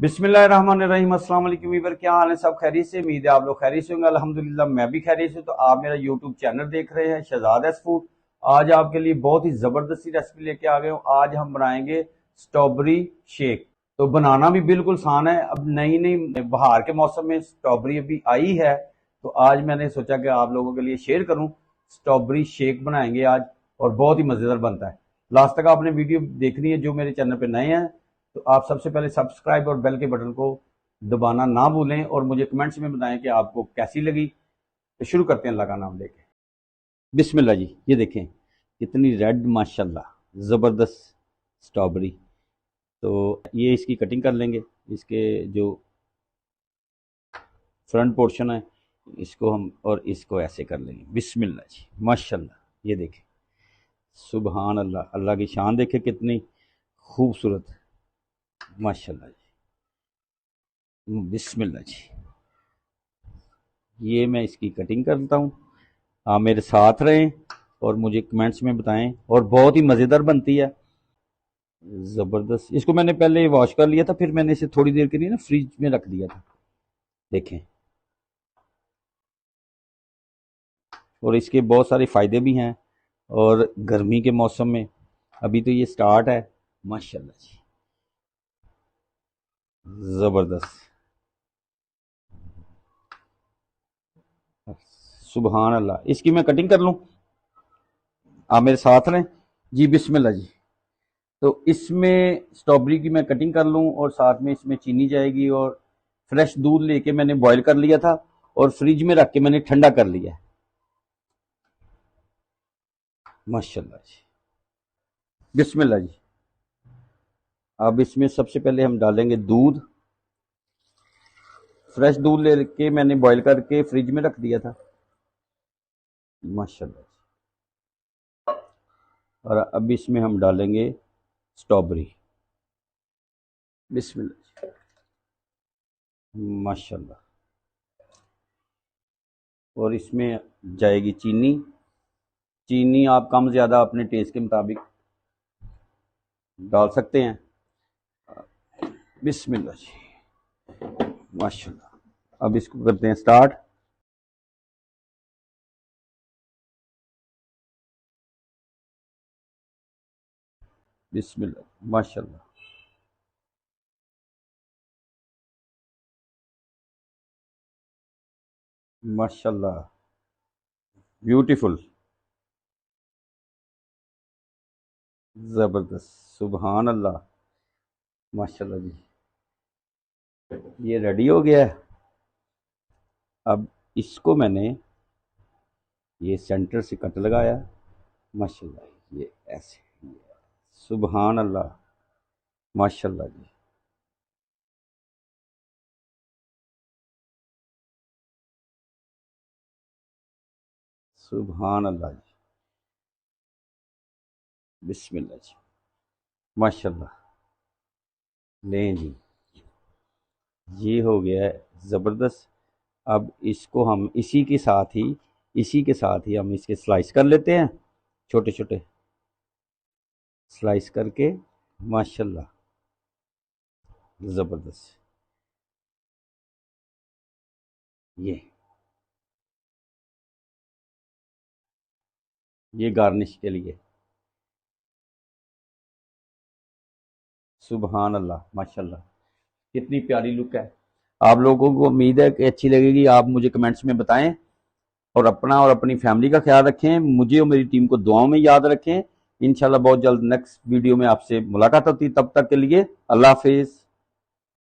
बिस्मिल्लाहिर्रहमानिर्रहीम। अस्सलाम वालेकुम वीवर, क्या हाल है? सब खैरियत से? उम्मीद है आप लोग खैरियत से होंगे। अल्हम्दुलिल्लाह मैं भी खैरियत से। तो आप मेरा यूट्यूब चैनल देख रहे हैं शहजाद एस फूड। आज आपके लिए बहुत ही जबरदस्त रेसिपी लेके आ गए हूँ। आज हम बनाएंगे स्ट्रॉबेरी शेक। तो बनाना भी बिल्कुल आसान है। अब नई नई बहार के मौसम में स्ट्रॉबेरी अभी आई है, तो आज मैंने सोचा कि आप लोगों के लिए शेयर करूं। स्ट्रॉबेरी शेक बनाएंगे आज, और बहुत ही मजेदार बनता है। लास्ट तक आपने वीडियो देखनी है। जो मेरे चैनल पे नए हैं तो आप सबसे पहले सब्सक्राइब और बेल के बटन को दबाना ना भूलें, और मुझे कमेंट्स में बताएं कि आपको कैसी लगी। तो शुरू करते हैं अल्लाह का नाम लेके। बिस्मिल्लाह जी। ये देखें कितनी रेड, माशाल्लाह ज़बरदस्त स्ट्रॉबेरी। तो ये इसकी कटिंग कर लेंगे। इसके जो फ्रंट पोर्शन है इसको हम, और इसको ऐसे कर लेंगे। बिस्मिल्लाह जी, माशाल्लाह। ये देखें, सुबहान अल्लाह। अल्लाह की शान देखे कितनी खूबसूरत, माशाल्लाह जी। बिस्मिल्लाह जी। ये मैं इसकी कटिंग करता हूँ। आप मेरे साथ रहें और मुझे कमेंट्स में बताएं। और बहुत ही मज़ेदार बनती है, ज़बरदस्त। इसको मैंने पहले वॉश कर लिया था, फिर मैंने इसे थोड़ी देर के लिए ना फ्रिज में रख दिया था। देखें, और इसके बहुत सारे फ़ायदे भी हैं। और गर्मी के मौसम में अभी तो ये स्टार्ट है, माशाल्लाह जी, ज़बरदस्त, सुबहान अल्लाह। इसकी मैं कटिंग कर लूँ, आप मेरे साथ रहें जी। बिस्मिल्लाह जी। तो इसमें स्ट्रॉबेरी की मैं कटिंग कर लूँ, और साथ में इसमें चीनी जाएगी। और फ्रेश दूध लेके मैंने बॉईल कर लिया था, और फ्रिज में रख के मैंने ठंडा कर लिया है, माशाल्लाह जी। बिस्मिल्लाह जी। अब इसमें सबसे पहले हम डालेंगे दूध। फ्रेश दूध लेके मैंने बॉईल करके फ्रिज में रख दिया था, माशाल्लाह जी। और अब इसमें हम डालेंगे स्ट्रॉबेरी। बिस्मिल्लाह जी, माशाल्लाह। और इसमें जाएगी चीनी। चीनी आप कम ज़्यादा अपने टेस्ट के मुताबिक डाल सकते हैं। बिस्मिल्लाह जी, माशाल्लाह। अब इसको करते हैं स्टार्ट। बिस्मिल्लाह, माशाल्लाह, माशाल्लाह, ब्यूटीफुल, ज़बरदस्त, सुबहान अल्लाह, माशाल्लाह जी। ये रेडी हो गया है। अब इसको मैंने ये सेंटर से कट लगाया, माशाल्लाह। ये ऐसे, सुबहान अल्लाह, माशाल्लाह जी। सुबहान अल्लाह जी। बिस्मिल्लाह जी, माशाल्लाह। लें जी, ये हो गया है ज़बरदस्त। अब इसको हम इसी के साथ ही हम इसके स्लाइस कर लेते हैं, छोटे छोटे स्लाइस करके, माशाल्लाह, ज़बरदस्त। ये गार्निश के लिए, सुबहान अल्लाह, माशाल्लाह। कितनी प्यारी लुक है। आप लोगों को उम्मीद है कि अच्छी लगेगी। आप मुझे कमेंट्स में बताएं, और अपना और अपनी फैमिली का ख्याल रखें। मुझे और मेरी टीम को दुआओं में याद रखें। इंशाल्लाह बहुत जल्द नेक्स्ट वीडियो में आपसे मुलाकात होती है। तब तक के लिए अल्लाह हाफिज़।